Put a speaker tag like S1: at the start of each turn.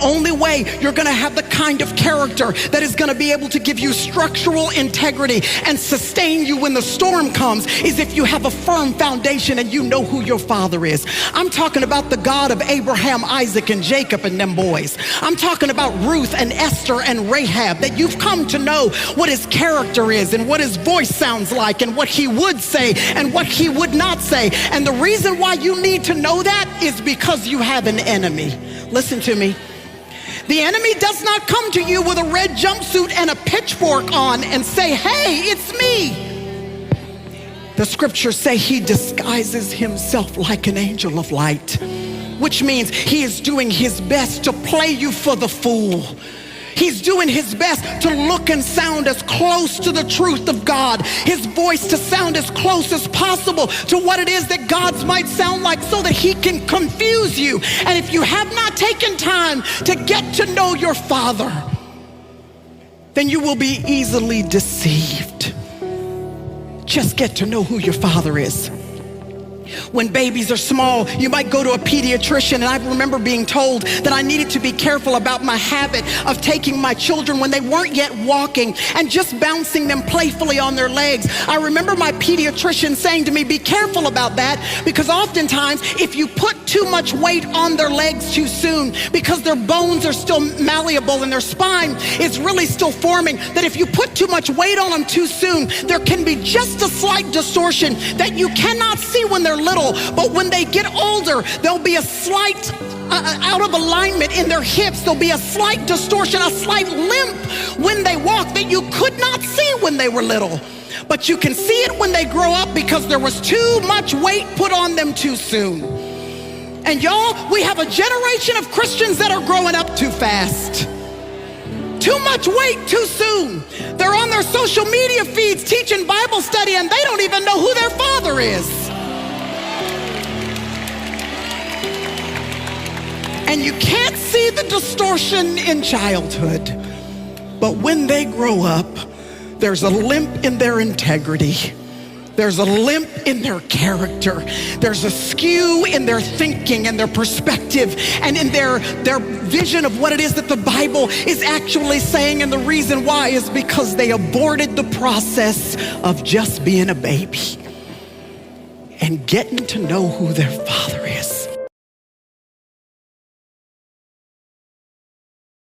S1: only way you're going to have the kind of character that is going to be able to give you structural integrity and sustain you when the storm comes is if you have a firm foundation and you know who your father is. I'm talking about the God of Abraham, Isaac, and Jacob and them boys. I'm talking about Ruth and Esther and Rahab, that you've come to know what his character is and what his voice sounds like and what he would say and what he would not say. And the reason why you need to know that is because you have an enemy. Listen to me. The enemy does not come to you with a red jumpsuit and a pitchfork on and say, hey, it's me. The scriptures say he disguises himself like an angel of light, which means he is doing his best to play you for the fool. He's doing his best to look and sound as close to the truth of God, his voice to sound as close as possible to what it is that God's might sound like, so that he can confuse you. And if you have not taken time to get to know your father, then you will be easily deceived. Just get to know who your father is. When babies are small, you might go to a pediatrician, and I remember being told that I needed to be careful about my habit of taking my children when they weren't yet walking and just bouncing them playfully on their legs. I remember my pediatrician saying to me, be careful about that, because oftentimes if you put too much weight on their legs too soon, because their bones are still malleable and their spine is really still forming, that if you put too much weight on them too soon, there can be just a slight distortion that you cannot see when they're little, but when they get older, there'll be a slight out of alignment in their hips. There'll be a slight distortion, a slight limp when they walk that you could not see when they were little. But you can see it when they grow up because there was too much weight put on them too soon. And y'all, we have a generation of Christians that are growing up too fast. Too much weight too soon. They're on their social media feeds teaching Bible study and they don't even know who their father is. And you can't see the distortion in childhood. But when they grow up, there's a limp in their integrity. There's a limp in their character. There's a skew in their thinking and their perspective and in their vision of what it is that the Bible is actually saying. And the reason why is because they aborted the process of just being a baby and getting to know who their father is.